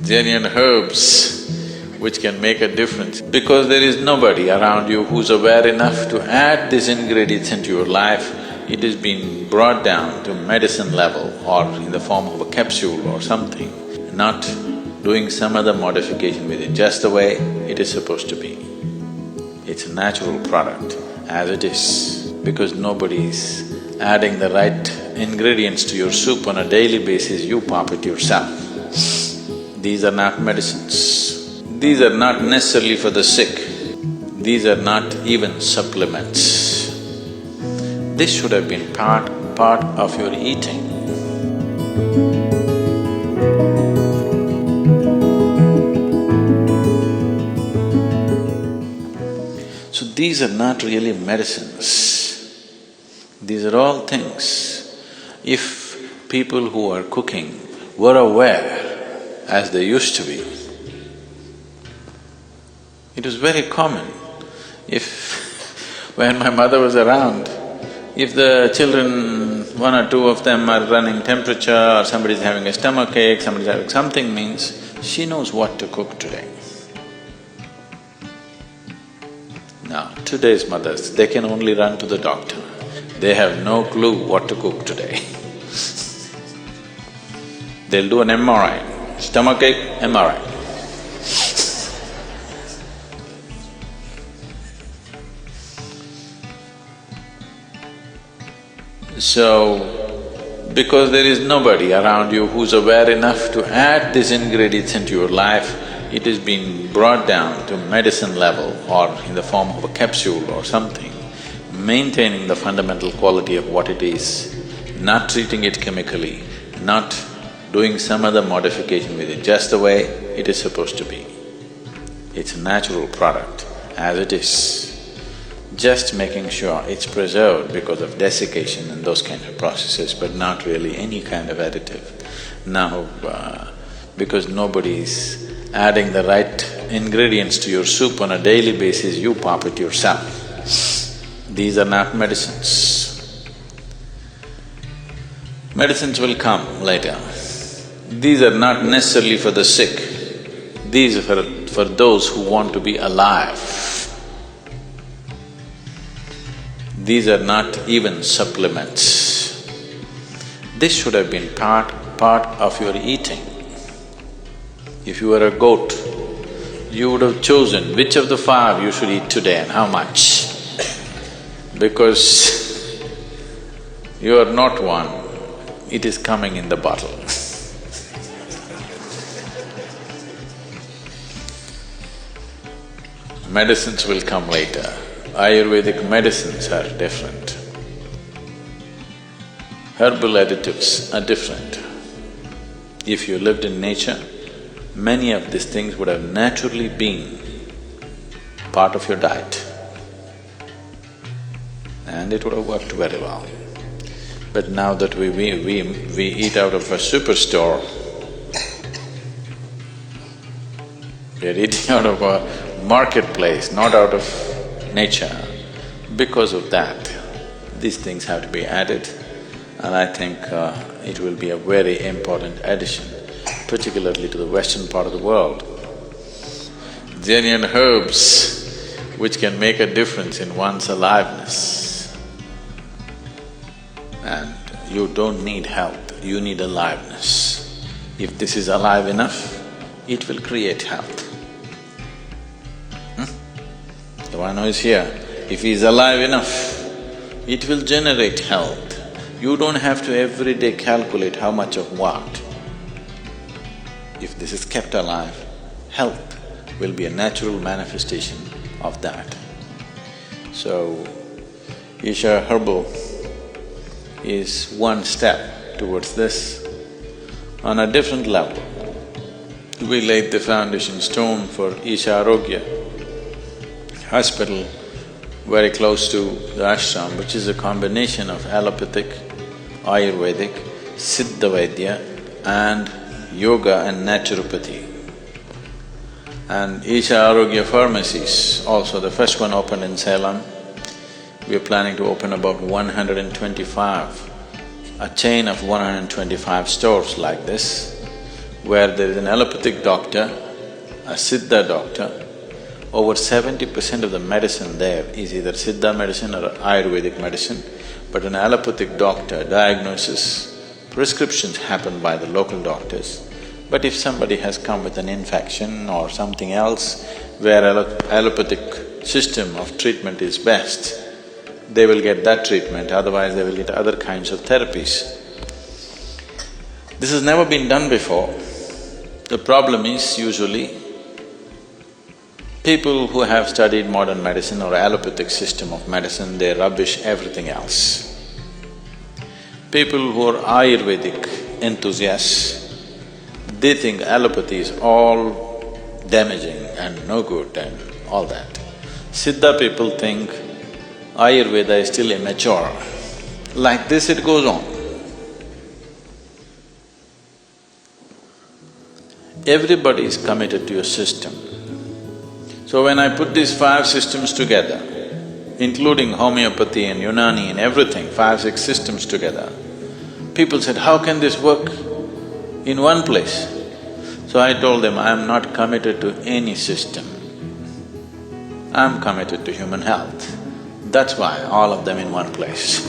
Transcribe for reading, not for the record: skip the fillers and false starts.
genuine herbs which can make a difference. Because there is nobody around you who's aware enough to add these ingredients into your life, it has been brought down to medicine level or in the form of a capsule or something, not doing some other modification with it, just the way it is supposed to be. It's a natural product as it is. Because nobody is adding the right ingredients to your soup on a daily basis, you pop it yourself. These are not medicines. These are not necessarily for the sick. These are not even supplements. This should have been part of your eating. So these are not really medicines. These are all things. If people who are cooking were aware, as they used to be, it was very common. When my mother was around, if the children, one or two of them are running temperature or somebody's having a stomachache, somebody's having something, means she knows what to cook today. Now, today's mothers, they can only run to the doctor. They have no clue what to cook today. They'll do an MRI, stomachache, MRI. So, because there is nobody around you who's aware enough to add these ingredients into your life, it has been brought down to medicine level or in the form of a capsule or something, maintaining the fundamental quality of what it is, not treating it chemically, not doing some other modification with it, just the way it is supposed to be. It's a natural product as it is. Just making sure it's preserved because of desiccation and those kind of processes, but not really any kind of additive. Now, because nobody is adding the right ingredients to your soup on a daily basis, you pop it yourself. These are not medicines. Medicines will come later. These are not necessarily for the sick. These are for those who want to be alive. These are not even supplements. This should have been part of your eating. If you were a goat, you would have chosen which of the 5 you should eat today and how much. Because you are not one, it is coming in the bottle. Medicines will come later. Ayurvedic medicines are different. Herbal additives are different. If you lived in nature, many of these things would have naturally been part of your diet and it would have worked very well. But now that we eat out of a superstore, we are eating out of a marketplace, not out of nature. Because of that, these things have to be added, and I think it will be a very important addition, particularly to the western part of the world. Genuine herbs which can make a difference in one's aliveness. And you don't need health, you need aliveness. If this is alive enough, it will create health. The one who is here, if he is alive enough, it will generate health. You don't have to every day calculate how much of what. If this is kept alive, health will be a natural manifestation of that. So, Isha Herbal is one step towards this. On a different level, we laid the foundation stone for Isha Arogya hospital very close to the ashram, which is a combination of allopathic, Ayurvedic, Siddha Vaidya and yoga and naturopathy. And Isha Arogya pharmacies, also the first one opened in Salem. We are planning to open about 125, a chain of 125 stores like this, where there is an allopathic doctor, a Siddha doctor, over 70% of the medicine there is either Siddha medicine or Ayurvedic medicine, but an allopathic doctor diagnoses, prescriptions happen by the local doctors. But if somebody has come with an infection or something else where allopathic system of treatment is best, they will get that treatment, otherwise they will get other kinds of therapies. This has never been done before. The problem is usually people who have studied modern medicine or allopathic system of medicine, they rubbish everything else. People who are Ayurvedic enthusiasts, they think allopathy is all damaging and no good and all that. Siddha people think Ayurveda is still immature. Like this it goes on. Everybody is committed to a system. So when I put these 5 systems together, including homeopathy and Unani and everything, 5, 6 systems together, people said, how can this work in one place? So I told them, I am not committed to any system. I am committed to human health. That's why all of them in one place.